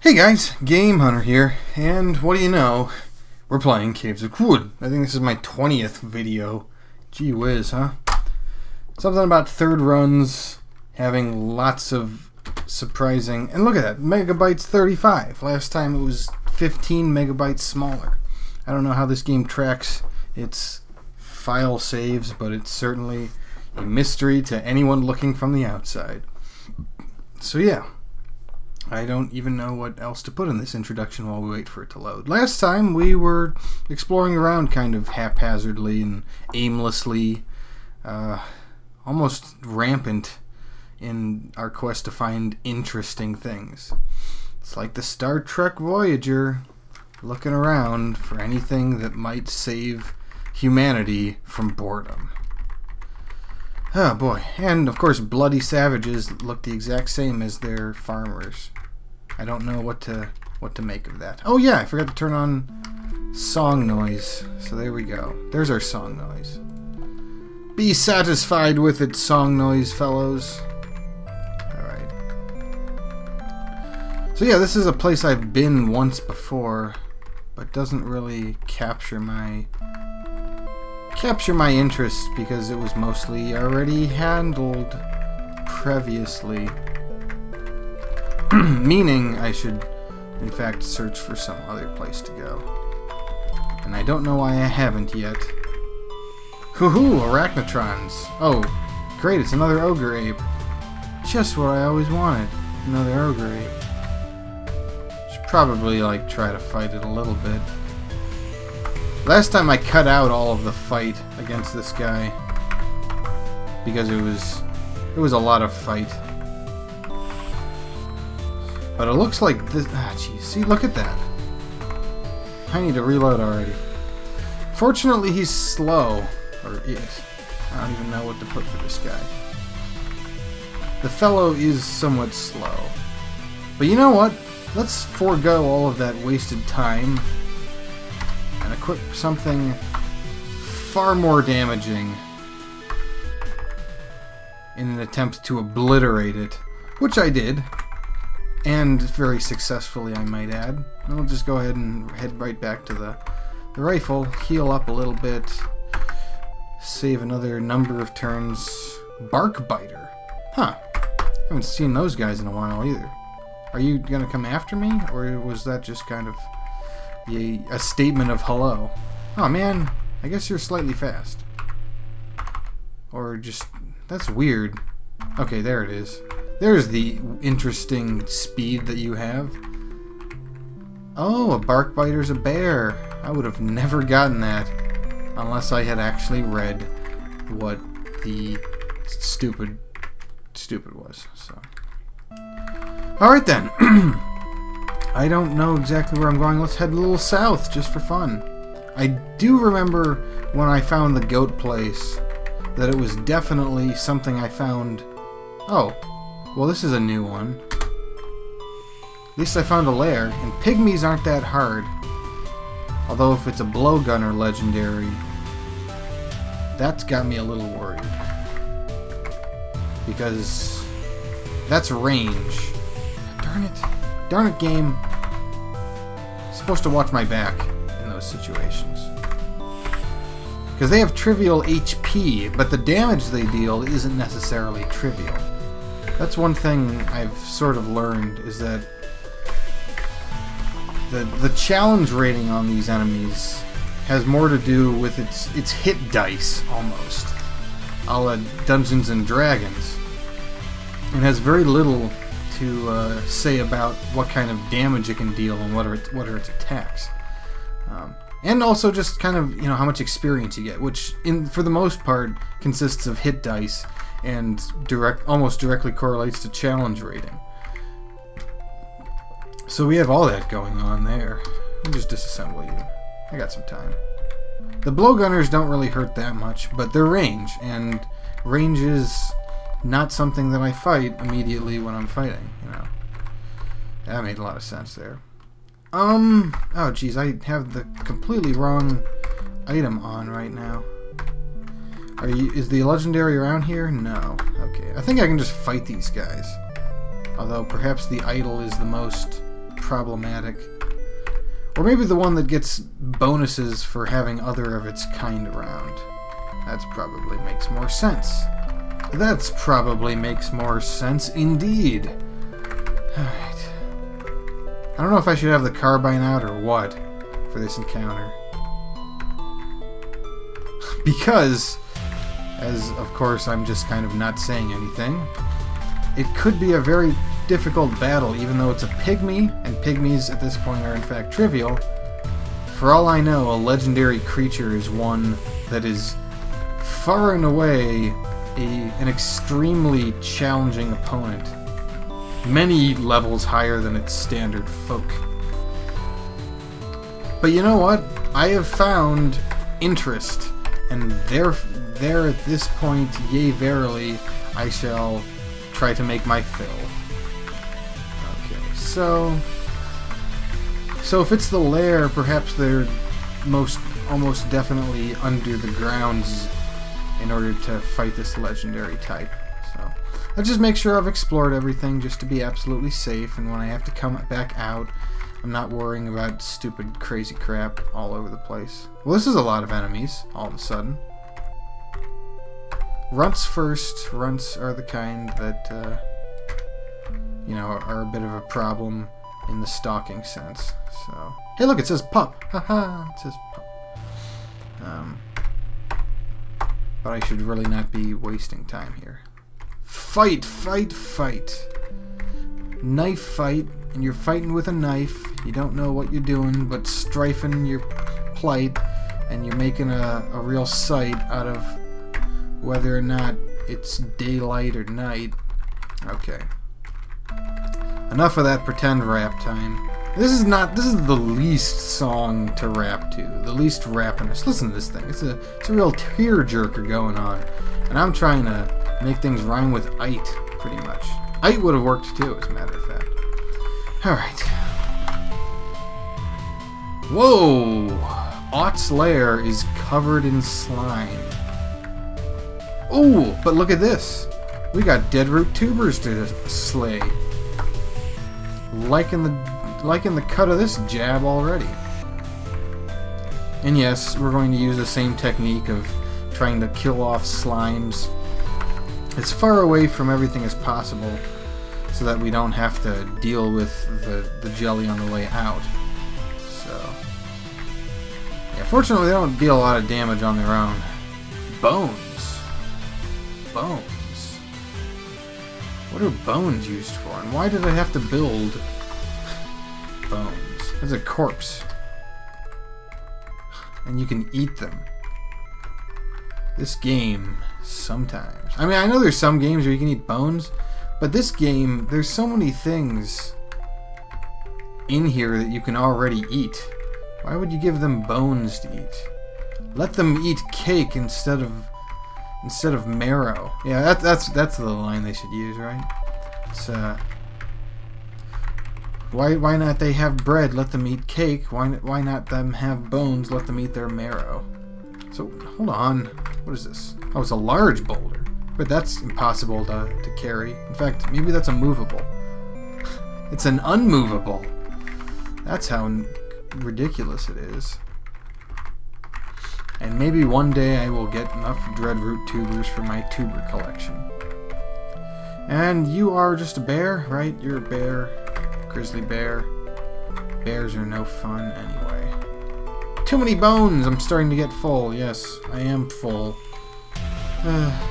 Hey guys, Game Hunter here, and what do you know? We're playing Caves of Wood. I think this is my 20th video. Gee whiz, huh? Something about third runs having lots of surprising... And look at that, megabytes 35. Last time it was 15 megabytes smaller. I don't know how this game tracks its file saves, but it's certainly a mystery to anyone looking from the outside. So yeah. I don't even know what else to put in this introduction while we wait for it to load. Last time we were exploring around kind of haphazardly and aimlessly, almost rampant in our quest to find interesting things. It's like the Star Trek Voyager, looking around for anything that might save humanity from boredom. Oh boy, and of course bloody savages look the exact same as their farmers. I don't know what to make of that. Oh yeah, I forgot to turn on song noise. So there we go. There's our song noise. Be satisfied with it, song noise, fellows. Alright. So yeah, this is a place I've been once before, but doesn't really capture my interest because it was mostly already handled previously. Meaning I should in fact search for some other place to go. And I don't know why I haven't yet. Hoo-hoo, arachnotrons. Oh, great, it's another ogre ape. Just what I always wanted. Another ogre ape. Should probably like try to fight it a little bit. Last time I cut out all of the fight against this guy because it was a lot of fight. But it looks like this. Ah, jeez. See, look at that. I need to reload already. Fortunately, he's slow, or it. I don't even know what to put for this guy. The fellow is somewhat slow, but you know what? Let's forego all of that wasted time and equip something far more damaging in an attempt to obliterate it, which I did, and very successfully, I might add. And we'll just go ahead and head right back to the rifle, heal up a little bit, save another number of turns. Bark Biter. Huh. Haven't seen those guys in a while either. Are you gonna come after me, or was that just kind of a statement of hello? Oh man, I guess you're slightly fast. Or just... that's weird. Okay, there it is. There's the interesting speed that you have. Oh, a bark biter's a bear. I would have never gotten that unless I had actually read what the stupid was. So, alright then. I don't know exactly where I'm going. Let's head a little south just for fun. I do remember when I found the goat place that it was definitely something I found... Oh, well this is a new one. At least I found a lair, and pygmies aren't that hard. Although if it's a blowgunner legendary, that's got me a little worried. Because that's range. Darn it. Darn it, game. I'm supposed to watch my back in those situations. Because they have trivial HP, but the damage they deal isn't necessarily trivial. That's one thing I've sort of learned, is that the challenge rating on these enemies has more to do with its hit dice, almost. A la Dungeons and Dragons. It has very little to say about what kind of damage it can deal and what are its attacks. And also just kind of, you know, how much experience you get, which for the most part consists of hit dice and almost directly correlates to challenge rating. So we have all that going on there. I'll just disassemble you. I got some time. The blowgunners don't really hurt that much, but they're range, and range is not something that I fight immediately when I'm fighting, you know. That made a lot of sense there. Oh geez, I have the completely wrong item on right now. Is the legendary around here? No. Okay, I think I can just fight these guys. Although perhaps the idol is the most problematic. Or maybe the one that gets bonuses for having other of its kind around. That probably makes more sense. That probably makes more sense indeed. Alright. I don't know if I should have the carbine out or what for this encounter. Because, as of course I'm just kind of not saying anything, it could be a very difficult battle, even though it's a pygmy, and pygmies at this point are in fact trivial. For all I know, a legendary creature is one that is far and away an extremely challenging opponent. Many levels higher than its standard folk. But you know what? I have found interest, and there at this point, yea verily, I shall try to make my fill. Okay, so if it's the lair, perhaps they're almost definitely under the grounds in order to fight this legendary type. So I'll just make sure I've explored everything just to be absolutely safe, and when I have to come back out, I'm not worrying about stupid crazy crap all over the place. Well, this is a lot of enemies all of a sudden. Runts first. Runts are the kind that you know, are a bit of a problem in the stalking sense. So hey, look, it says pup. Haha, it says pup. But I should really not be wasting time here. Fight, fight, fight. Knife fight, and you're fighting with a knife. You don't know what you're doing, but strifing your plight, and you're making a real sight out of whether or not it's daylight or night. Okay. Enough of that pretend rap time. This is the least song to rap to. The least rappiness. Listen to this thing. It's a real tearjerker going on. And I'm trying to make things rhyme with "ite," pretty much. "Ite" would have worked too, as a matter of fact. Alright. Whoa! Ott's lair is covered in slime. Oh, but look at this. We got deadroot tubers to slay. Liking the cut of this jab already. And yes, we're going to use the same technique of trying to kill off slimes as far away from everything as possible, so that we don't have to deal with the jelly on the way out. So, yeah, fortunately they don't deal a lot of damage on their own. Bones. Bones. What are bones used for, and why did I have to build bones? There's a corpse. And you can eat them. This game, sometimes. I mean, I know there's some games where you can eat bones, but this game, there's so many things in here that you can already eat. Why would you give them bones to eat? Let them eat cake instead of marrow. Yeah, that's the line they should use, right? So why not they have bread? Let them eat cake. Why not them have bones? Let them eat their marrow. So hold on. What is this? Oh, it's a large boulder. But that's impossible to carry. In fact, maybe that's a movable. It's an unmovable. That's how ridiculous it is. And maybe one day I will get enough dreadroot tubers for my tuber collection. And you are just a bear, right? You're a bear. Grizzly bear. Bears are no fun anyway. Too many bones! I'm starting to get full. Yes, I am full.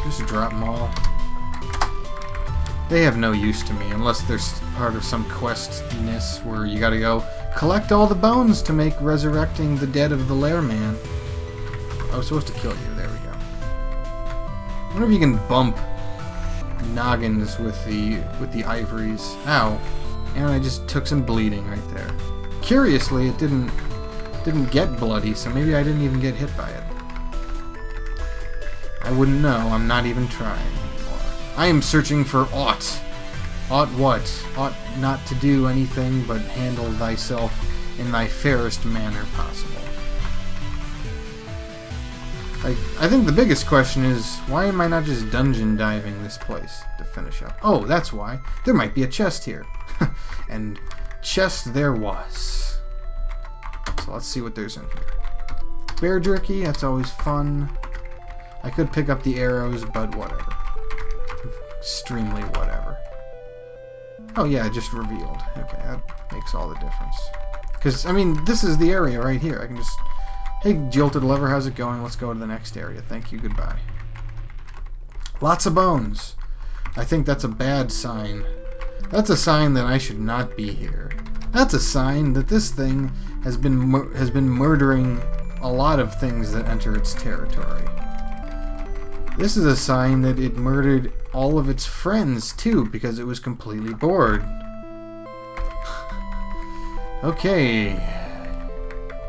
Just drop them all. They have no use to me unless they're part of some quest-ness where you gotta go collect all the bones to make resurrecting the dead of the lair man. I was supposed to kill you. There we go. I wonder if you can bump noggins with the ivories. Ow. And I just took some bleeding right there. Curiously, it didn't get bloody, so maybe I didn't even get hit by it. I wouldn't know. I'm not even trying anymore. I am searching for aught. Ought what? Ought not to do anything but handle thyself in thy fairest manner possible. I think the biggest question is, why am I not just dungeon diving this place to finish up? Oh, that's why. There might be a chest here. And chest there was. So let's see what there's in here. Bear jerky, that's always fun. I could pick up the arrows, but whatever. Extremely whatever. Oh yeah, it just revealed. Okay, that makes all the difference. Because, I mean, this is the area right here. I can just... Hey, Jilted Lover, how's it going? Let's go to the next area. Thank you, goodbye. Lots of bones. I think that's a bad sign. That's a sign that I should not be here. That's a sign that this thing has been murdering a lot of things that enter its territory. This is a sign that it murdered all of its friends, too, because it was completely bored. Okay,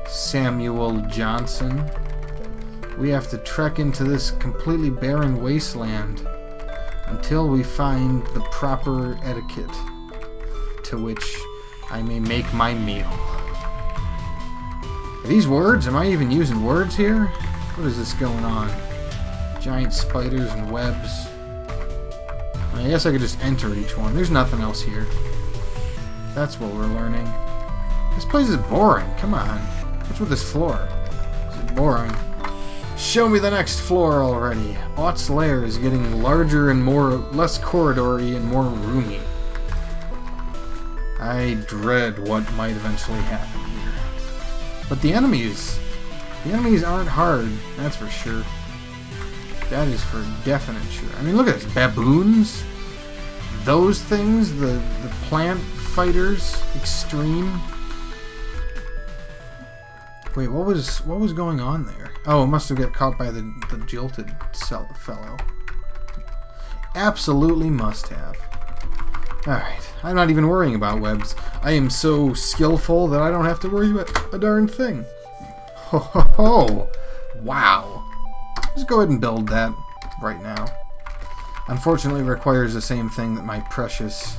Samuel Johnson. We have to trek into this completely barren wasteland until we find the proper etiquette to which I may make my meal. Are these words? Am I even using words here? What is this going on? Giant spiders and webs. I guess I could just enter each one. There's nothing else here. That's what we're learning. This place is boring. Come on. What's with this floor? This is boring. Show me the next floor already. Ott's lair is getting larger and less corridory and more roomy. I dread what might eventually happen here. But the enemies aren't hard, that's for sure. That is for definite sure. I mean, look at this. Baboons? Those things? The plant fighters? Extreme? Wait, what was going on there? Oh, it must have got caught by the jilted fellow. Absolutely must have. Alright, I'm not even worrying about webs. I am so skillful that I don't have to worry about a darn thing. Ho ho ho! Wow. Just go ahead and build that right now. Unfortunately, it requires the same thing that my precious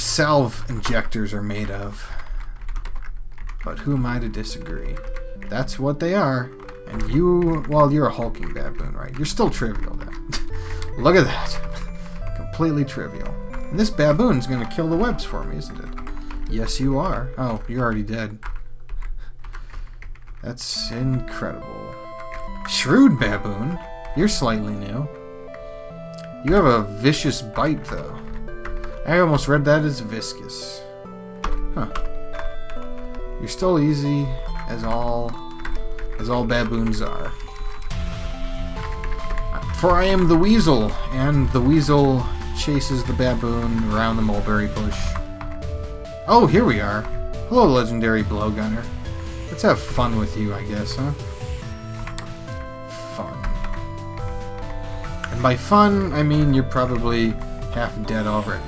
salve injectors are made of. But who am I to disagree? That's what they are. And you, well, you're a hulking baboon, right? You're still trivial then. Look at that. Completely trivial. And this baboon's going to kill the webs for me, isn't it? Yes, you are. Oh, you're already dead. That's incredible. Shrewd baboon. You're slightly new. You have a vicious bite, though. I almost read that as viscous. Huh. You're still easy as all baboons are. For I am the weasel, and the weasel chases the baboon around the mulberry bush. Oh, here we are. Hello, legendary blowgunner. Let's have fun with you, I guess, huh? Fun. And by fun, I mean you're probably half dead already.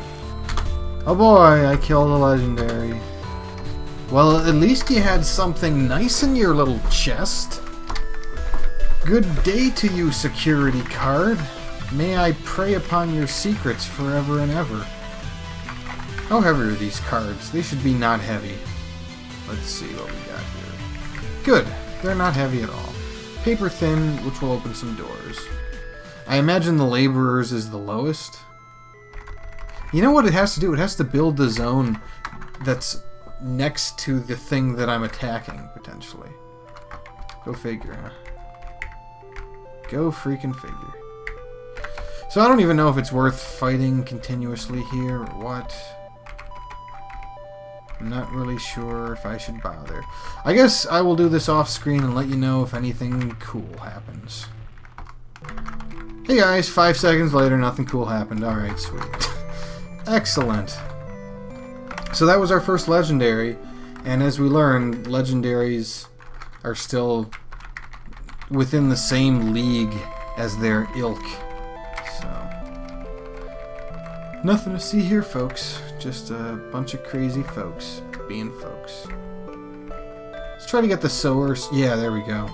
Oh boy, I killed a legendary. Well, at least you had something nice in your little chest. Good day to you, security card. May I prey upon your secrets forever and ever. How heavy are these cards? They should be not heavy. Let's see what we got here. Good. They're not heavy at all. Paper thin, which will open some doors. I imagine the laborers is the lowest. You know what it has to do? It has to build the zone that's next to the thing that I'm attacking, potentially. Go figure, huh? Go freaking figure. So I don't even know if it's worth fighting continuously here or what. I'm not really sure if I should bother. I guess I will do this off screen and let you know if anything cool happens. Hey guys, 5 seconds later, nothing cool happened. Alright, sweet. Excellent. So that was our first legendary, and as we learned, legendaries are still within the same league as their ilk. So, nothing to see here, folks. Just a bunch of crazy folks being folks. Let's try to get the sowers. Yeah, there we go.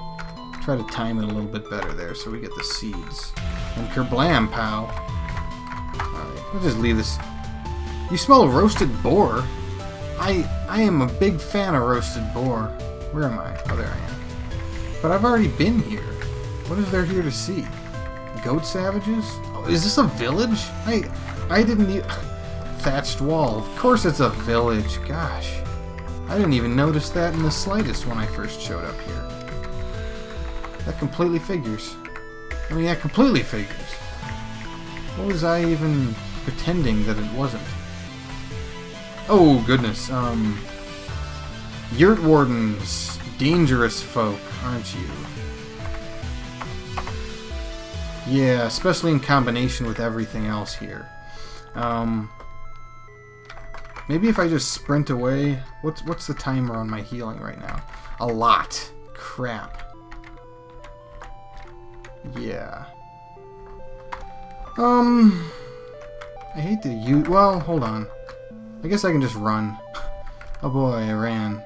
Try to time it a little bit better there so we get the seeds. And kerblam, pal. Alright, we'll just leave this. You smell roasted boar. I am a big fan of roasted boar. Where am I? Oh, there I am. But I've already been here. What is there here to see? Goat savages? Oh, is this a village? I didn't thatched wall. Of course it's a village. Gosh. I didn't even notice that in the slightest when I first showed up here. That completely figures. I mean, that completely figures. What was I even pretending that it wasn't? Oh, goodness. Yurt Wardens. Dangerous folk, aren't you? Yeah, especially in combination with everything else here. Maybe if I just sprint away... What's the timer on my healing right now? A lot. Crap. Yeah. I hate to use... Well, hold on. I guess I can just run. Oh boy, I ran.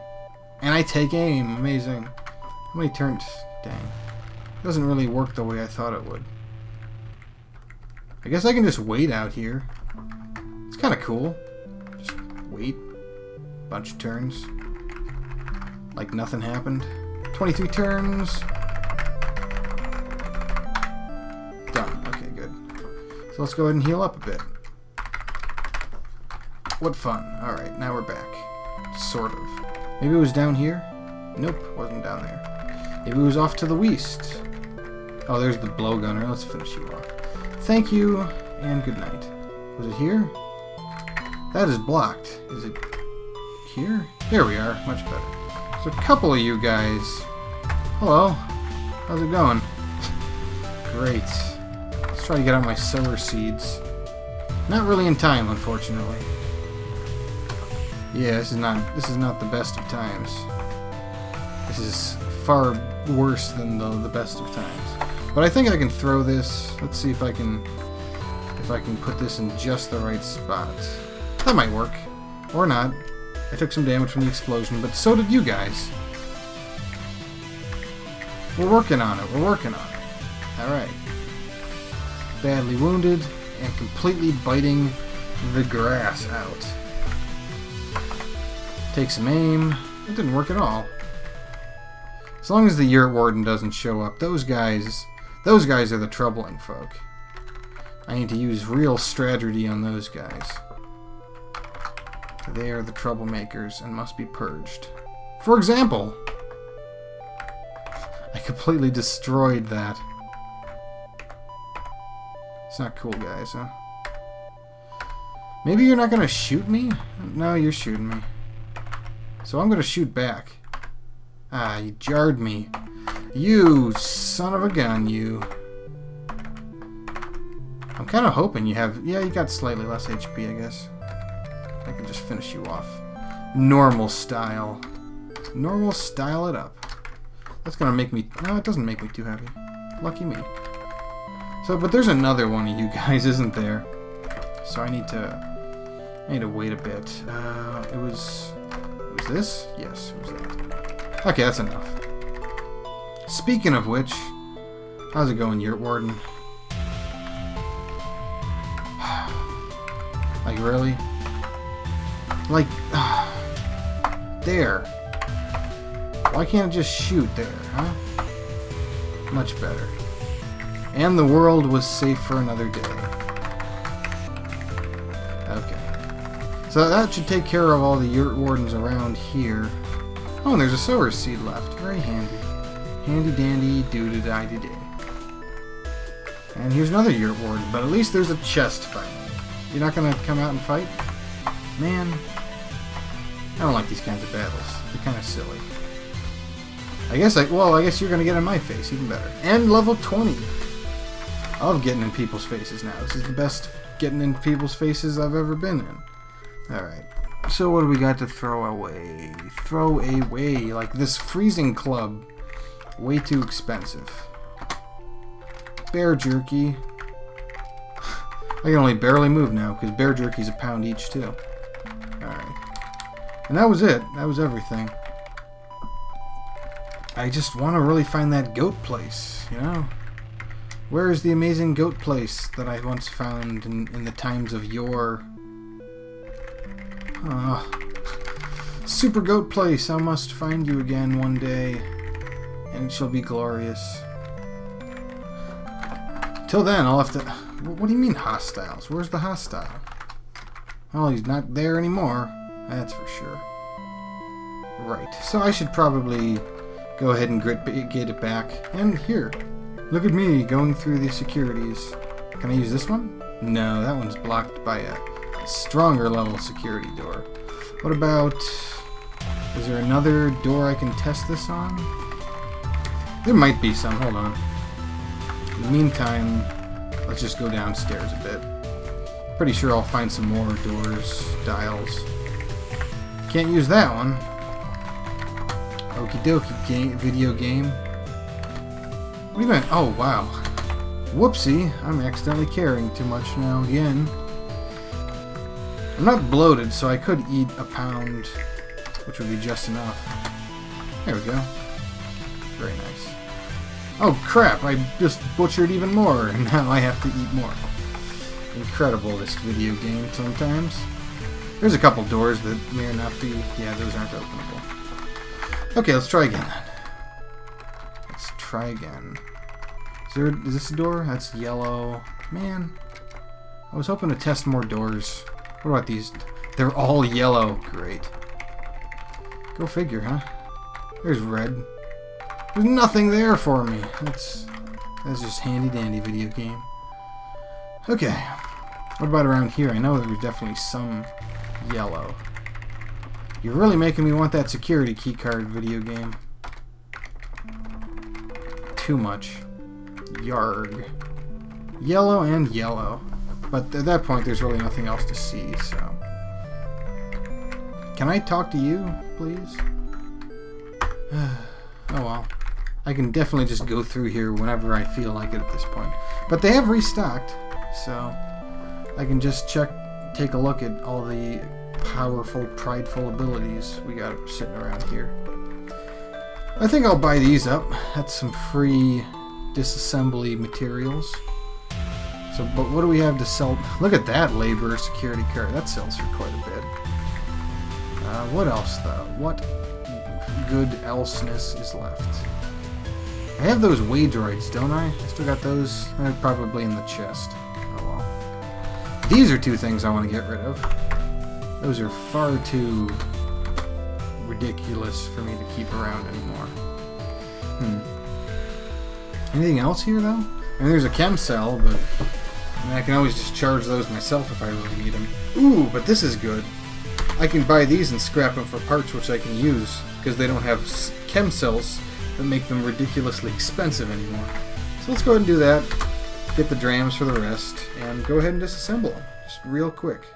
And I take aim. Amazing. How many turns? Dang. It doesn't really work the way I thought it would. I guess I can just wait out here. It's kind of cool. Just wait. Bunch of turns. Like nothing happened. 23 turns. Done. Okay, good. So let's go ahead and heal up a bit. What fun. Alright, now we're back. Sort of. Maybe it was down here? Nope, wasn't down there. Maybe it was off to the west. Oh, there's the blowgunner. Let's finish you off. Thank you, and good night. Was it here? That is blocked. Is it here? There we are. Much better. There's a couple of you guys. Hello. How's it going? Great. Let's try to get out my sower seeds. Not really in time, unfortunately. Yeah, this is not the best of times. This is far worse than the best of times. But I think I can throw this. Let's see if I can put this in just the right spots. That might work. Or not. I took some damage from the explosion, but so did you guys. We're working on it. We're working on it. Alright. Badly wounded and completely biting the grass out. Take some aim. It didn't work at all. As long as the Yurt Warden doesn't show up, those guys are the troubling folk. I need to use real strategy on those guys. They are the troublemakers and must be purged. For example, I completely destroyed that. It's not cool, guys, huh? Maybe you're not gonna shoot me? No, you're shooting me. So I'm gonna shoot back. Ah, you jarred me. You son of a gun, you. I'm kind of hoping you have... Yeah, you got slightly less HP, I guess. I can just finish you off. Normal style. Normal style it up. That's gonna make me... No, it doesn't make me too heavy. Lucky me. So, but there's another one of you guys, isn't there? So I need to wait a bit. It was this? Yes, it was that. Okay, that's enough. Speaking of which, how's it going, Yurt Warden? Like, really? Like, there. Why can't it just shoot there, huh? Much better. And the world was safe for another day. Okay. So that should take care of all the Yurt Wardens around here. Oh, and there's a sower seed left. Very handy. Handy dandy doo-doo-di-doo-day. And here's another Yurt Warden, but at least there's a chest finally. You're not gonna come out and fight? Man. I don't like these kinds of battles. They're kind of silly. I guess you're gonna get in my face, even better. And level 20. I love getting in people's faces now. This is the best getting in people's faces I've ever been in. Alright. So what do we got to throw away? Throw away. Like this freezing club. Way too expensive. Bear jerky. I can only barely move now, because bear jerky's a pound each, too. Alright. And that was it. That was everything. I just want to really find that goat place, you know? Where is the amazing goat place that I once found in the times of yore? Super goat place, I must find you again one day, and it shall be glorious. Till then, I'll have to... What do you mean hostiles? Where's the hostile? Well, he's not there anymore. That's for sure. Right. So I should probably go ahead and get it back. And here. Look at me going through the securities. Can I use this one? No, that one's blocked by a stronger level security door. What about... Is there another door I can test this on? There might be some. Hold on. In the meantime, let's just go downstairs a bit. Pretty sure I'll find some more doors, dials. Can't use that one. Okie dokie video game. What do you mean? Oh, wow. Whoopsie. I'm accidentally carrying too much now again. I'm not bloated, so I could eat a pound, which would be just enough. There we go. Very nice. Oh, crap. I just butchered even more, and now I have to eat more. Incredible, this video game sometimes. There's a couple doors that may or not be... Yeah, those aren't openable. Okay, let's try again. Let's try again. Is this a door? That's yellow. Man, I was hoping to test more doors. What about these? They're all yellow. Great. Go figure, huh? There's red. There's nothing there for me. That's just handy-dandy video game. Okay. What about around here? I know there was definitely some yellow. You're really making me want that security keycard video game. Too much. Yarg. Yellow and yellow. But at that point, there's really nothing else to see, so... Can I talk to you, please? Oh well. I can definitely just go through here whenever I feel like it at this point. But they have restocked, so... I can just take a look at all the powerful, prideful abilities we got sitting around here. I think I'll buy these up. That's some free disassembly materials. So, but what do we have to sell? Look at that labor security card. That sells for quite a bit. What else, though? What good elseness is left? I have those Waydroids, don't I? I still got those. They're probably in the chest. Oh well. These are two things I want to get rid of. Those are far too ridiculous for me to keep around anymore. Anything else here, though? I mean, there's a chem cell, but I mean, I can always just charge those myself if I really need them. Ooh, but this is good. I can buy these and scrap them for parts which I can use, because they don't have chem cells that make them ridiculously expensive anymore. So let's go ahead and do that, get the drams for the rest, and go ahead and disassemble them, just real quick.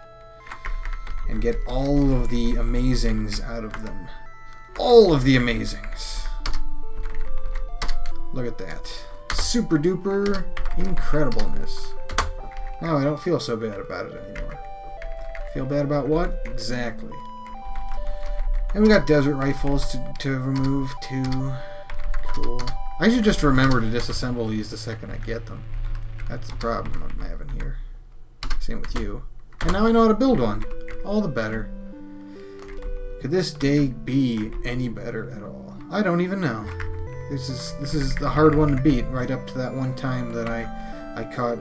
And get all of the amazings out of them. All of the amazings! Look at that. Super duper incredibleness. Now I don't feel so bad about it anymore. Feel bad about what? Exactly. And we got desert rifles to remove too. Cool. I should just remember to disassemble these the second I get them. That's the problem I'm having here. Same with you. And now I know how to build one. All the better. Could this day be any better at all? I don't even know. This is the hard one to beat, right up to that one time that I caught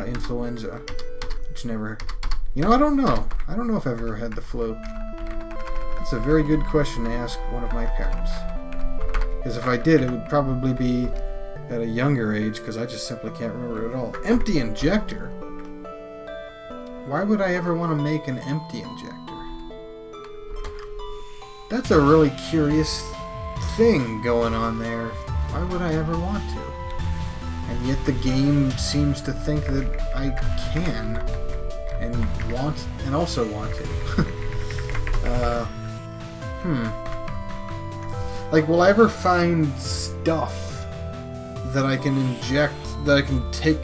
influenza, which never... You know, I don't know. I don't know if I've ever had the flu. That's a very good question to ask one of my parents. Because if I did, it would probably be at a younger age, because I just simply can't remember it at all. Empty injector? Why would I ever want to make an empty injector? That's a really curious thing going on there. Why would I ever want to? And yet the game seems to think that I can and want and also want to. Like, will I ever find stuff that I can inject, that I can take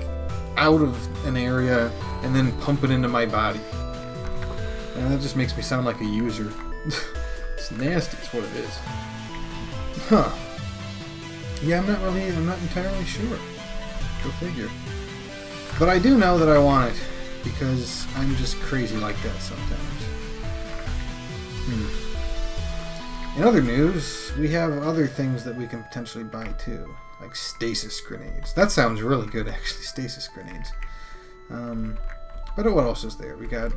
out of an area and then pump it into my body? And that just makes me sound like a user. It's nasty, is what it is. Huh. Yeah, I'm not entirely sure. Go figure. But I do know that I want it, because I'm just crazy like that sometimes. In other news, we have other things that we can potentially buy too, like stasis grenades. That sounds really good, actually, stasis grenades. But what else is there? We got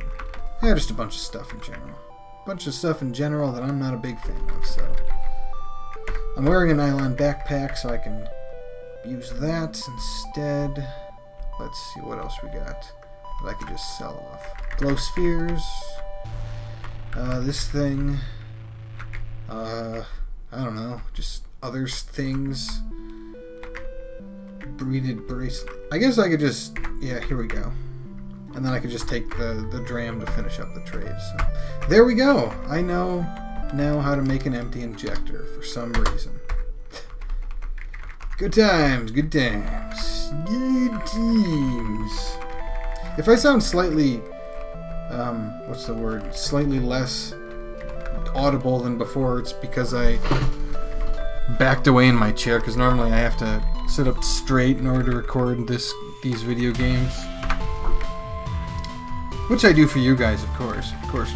Yeah, just a bunch of stuff in general. Bunch of stuff in general that I'm not a big fan of, so... I'm wearing a nylon backpack, so I can use that instead. Let's see what else we got that I could just sell off. Glow spheres. This thing. I don't know, just other things. Breeded bracelet. I guess I could just... Yeah, here we go. And then I could just take the dram to finish up the trade. So there we go. I know now how to make an empty injector for some reason. Good times, good times. Good teams. If I sound slightly, what's the word? Slightly less audible than before, it's because I backed away in my chair, because normally I have to sit up straight in order to record these video games. Which I do for you guys, of course. Of course.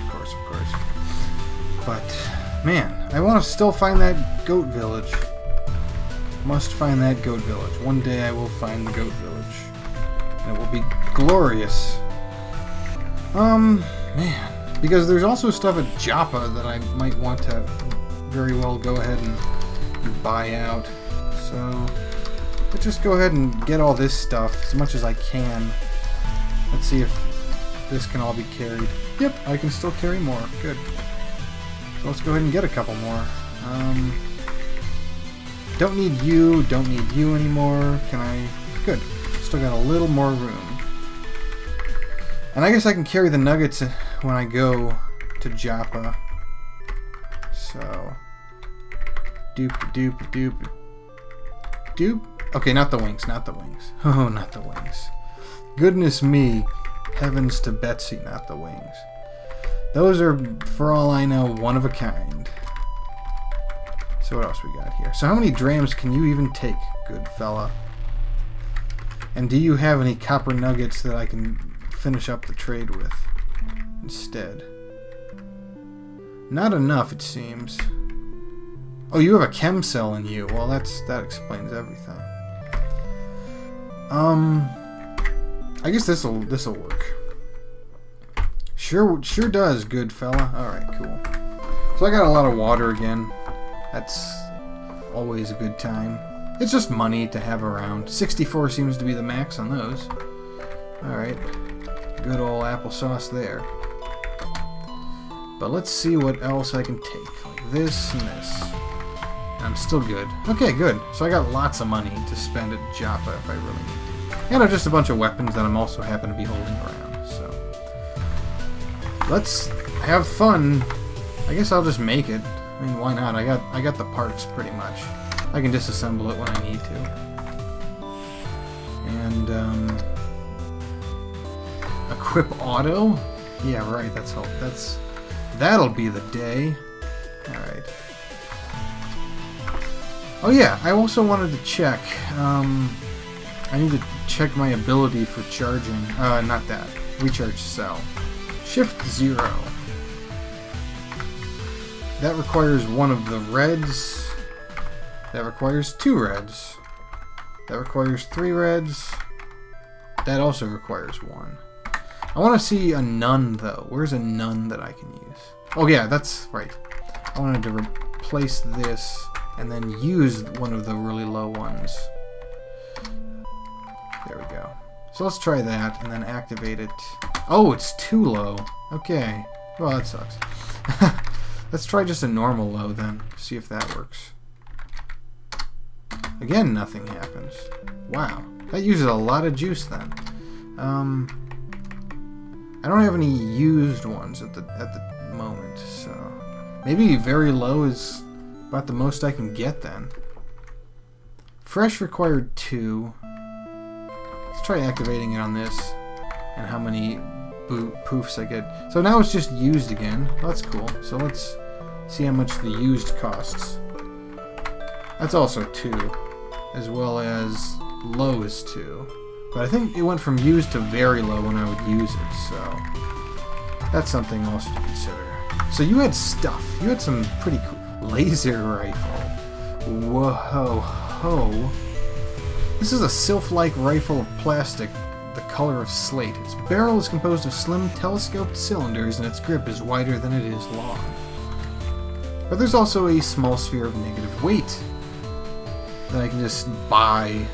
But, man, I want to still find that goat village. Must find that goat village. One day I will find the goat village. And it will be glorious. Man. Because there's also stuff at Joppa that I might want to very well go ahead and buy out. So, let's just go ahead and get all this stuff as much as I can. Let's see if this can all be carried. Yep, I can still carry more. Good. So let's go ahead and get a couple more. Don't need you anymore. Can I? Good. Still got a little more room. And I guess I can carry the nuggets when I go to Joppa. So... Doop. Okay, not the wings, Oh, not the wings. Goodness me. Heavens to Betsy, not the wings. Those are, for all I know, one of a kind. So what else we got here? So how many drams can you even take, good fella? And do you have any copper nuggets that I can finish up the trade with instead? Not enough, it seems. Oh, you have a chem cell in you. Well, that explains everything. I guess this'll work. Sure does, good fella. Alright, cool. So I got a lot of water again. That's always a good time. It's just money to have around. 64 seems to be the max on those. Alright. Good old applesauce there. But let's see what else I can take. Like this and this. I'm still good. Okay, good. So I got lots of money to spend at Joppa if I really need to. And just a bunch of weapons that I'm also happen to be holding around. So let's have fun. I guess I'll just make it. I mean, why not? I got the parts pretty much. I can disassemble it when I need to. And equip auto? Yeah, right. That'll be the day. All right. Oh yeah, I also wanted to check. I need to check my ability for charging. Not that. Recharge cell. Shift 0. That requires one of the reds. That requires 2 reds. That requires 3 reds. That also requires 1. I want to see a none, though. Where's a none that I can use? Oh, yeah, that's right. I wanted to replace this and then use one of the really low ones. There we go. So let's try that and then activate it. Oh, it's too low. Okay. Well, that sucks. Let's try just a normal low then. See if that works. Again, nothing happens. Wow. That uses a lot of juice then. I don't have any used ones at the moment, so maybe very low is about the most I can get then. Fresh required 2. Let's try activating it on this and how many poofs I get. So now it's just used again. That's cool. So let's see how much the used costs. That's also 2, as well as low is 2. But I think it went from used to very low when I would use it, so that's something also to consider. So you had stuff. You had some pretty cool laser rifle. Whoa ho. This is a sylph-like rifle of plastic the color of slate. Its barrel is composed of slim telescoped cylinders, and its grip is wider than it is long. But there's also a small sphere of negative weight that I can just buy,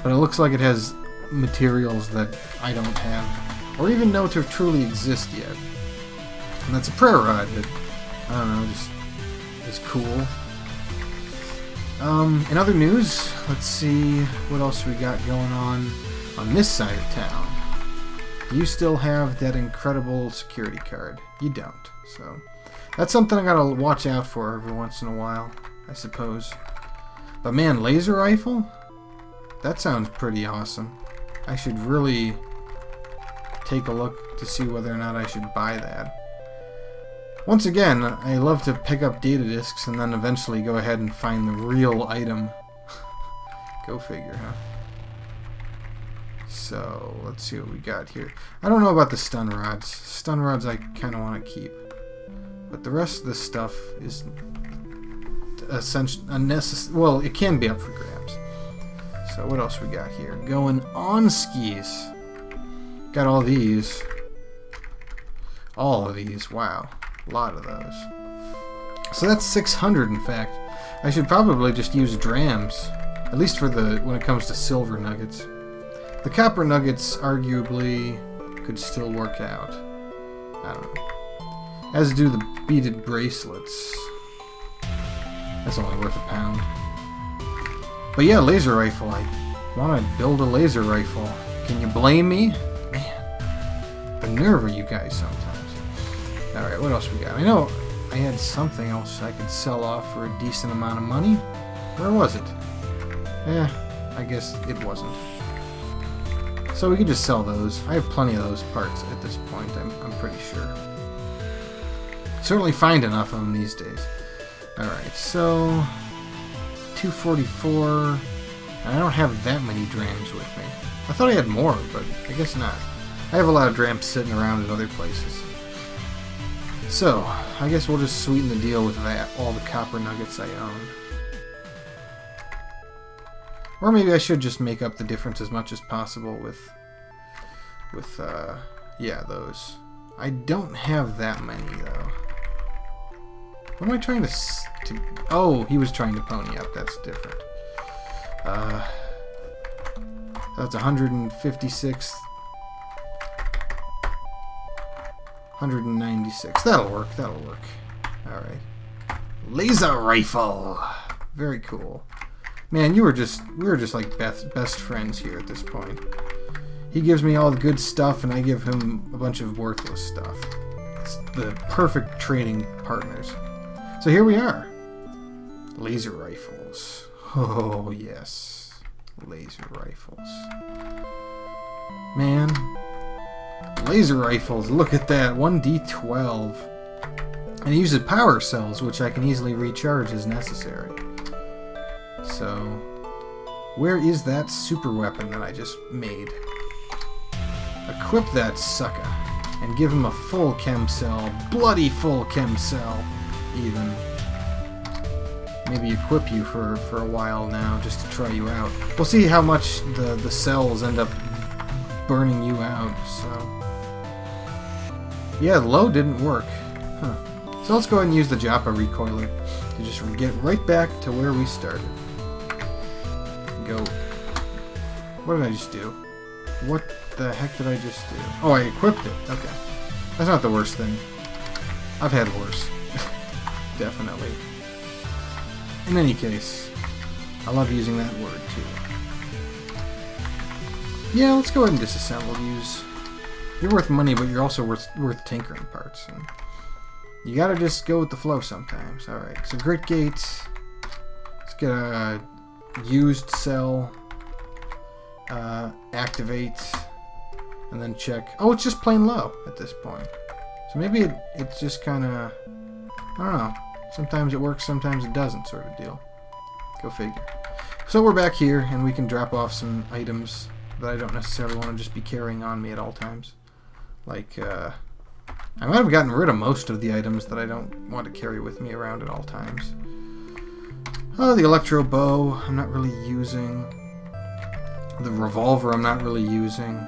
but it looks like it has materials that I don't have, or even know to truly exist yet. And that's a prayer rod that, I don't know, just is cool. In other news, let's see what else we got going on this side of town. You still have that incredible security card. You don't, so that's something I gotta watch out for every once in a while, I suppose. But man, laser rifle? That sounds pretty awesome. I should really take a look to see whether or not I should buy that. Once again, I love to pick up data discs and then eventually go ahead and find the real item. Go figure, huh? So, let's see what we got here. I don't know about the stun rods. Stun rods I kind of want to keep. But the rest of this stuff is unnecessary. Well, it can be up for grabs. So what else we got here? Going on skis. Got all these. All of these. Wow. A lot of those. So that's 600 in fact. I should probably just use drams. At least for when it comes to silver nuggets. The copper nuggets arguably could still work out. I don't know. As do the beaded bracelets. That's only worth £1. But yeah, laser rifle. I want to build a laser rifle. Can you blame me? Man, the nerve of you guys sometimes. Alright, what else we got? I know I had something else I could sell off for a decent amount of money. Where was it? I guess it wasn't. So we could just sell those. I have plenty of those parts at this point, I'm pretty sure. Certainly find enough of them these days. Alright, so 244. I don't have that many drams with me. I thought I had more, but I guess not. I have a lot of drams sitting around in other places. So, I guess we'll just sweeten the deal with that, all the copper nuggets I own. Or maybe I should just make up the difference as much as possible with yeah, those. I don't have that many, though. What am I trying to... Oh, he was trying to pony up. That's different. That's 156... 196. That'll work. That'll work. Alright. Laser rifle! Very cool. Man, we were just like best friends here at this point. He gives me all the good stuff, and I give him a bunch of worthless stuff. It's the perfect trading partners. So here we are. Laser rifles. Oh, yes. Laser rifles. Man. Laser rifles. Look at that. 1d12. And it uses power cells, which I can easily recharge as necessary. So, where is that super weapon that I just made? Equip that sucker and give him a full chem cell, bloody full chem cell, even. Maybe equip you for a while now, just to try you out. We'll see how much the cells end up burning you out. So, yeah, low didn't work. Huh. So let's go ahead and use the Joppa recoiler to just get right back to where we started. Go. What did I just do? What the heck did I just do? Oh, I equipped it. Okay. That's not the worst thing. I've had worse. Definitely. In any case, I love using that word too. Yeah, let's go ahead and disassemble these. You're worth money, but you're also worth tinkering parts. And you gotta just go with the flow sometimes. Alright, so Grit Gate. Let's get a used cell, activate, and then check. Oh, it's just plain low at this point. So maybe it's just kind of, I don't know. Sometimes it works, sometimes it doesn't, sort of deal. Go figure. So we're back here, and we can drop off some items that I don't necessarily want to just be carrying on me at all times. Like, I might have gotten rid of most of the items that I don't want to carry with me around at all times. Oh, the electro bow I'm not really using. The revolver I'm not really using.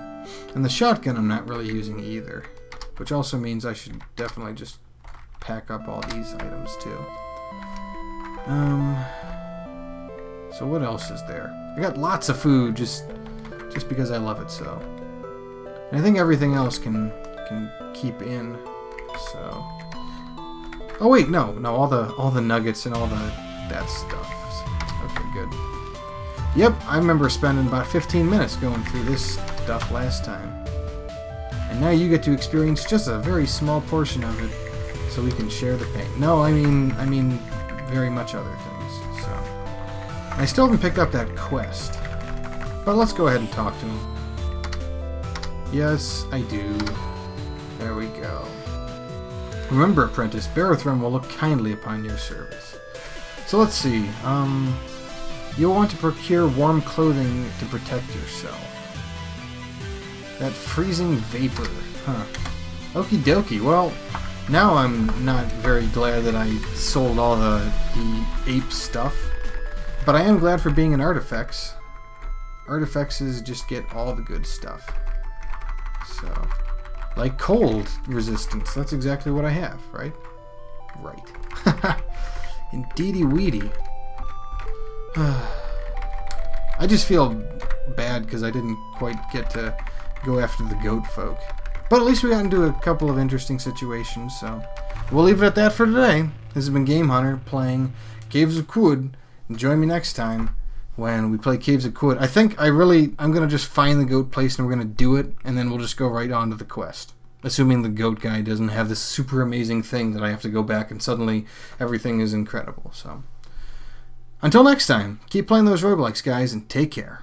And the shotgun I'm not really using either, which also means I should definitely just pack up all these items too. So what else is there? I got lots of food just because I love it so. And I think everything else can keep in. So. Oh wait, no, all the nuggets and all that stuff. Okay, good. Yep, I remember spending about 15 minutes going through this stuff last time. And now you get to experience just a very small portion of it, so we can share the pain. No, I mean very much other things. So I still haven't picked up that quest, but let's go ahead and talk to him. Yes, I do. There we go. Remember, apprentice, Barathrum will look kindly upon your service. So let's see. You'll want to procure warm clothing to protect yourself. That freezing vapor, huh? Okie dokie. Well, now I'm not very glad that I sold all the ape stuff, but I am glad for being in artifacts. Artifacts just get all the good stuff. So, like cold resistance. That's exactly what I have, right? Right. Indeedy weedy. I just feel bad because I didn't quite get to go after the goat folk. But at least we got into a couple of interesting situations, so we'll leave it at that for today. This has been Game Hunter playing Caves of Qud. Join me next time when we play Caves of Qud. I think I'm going to just find the goat place and we're going to do it, and then we'll just go right on to the quest. Assuming the goat guy doesn't have this super amazing thing that I have to go back and suddenly everything is incredible. So, until next time, keep playing those roguelikes, guys, and take care.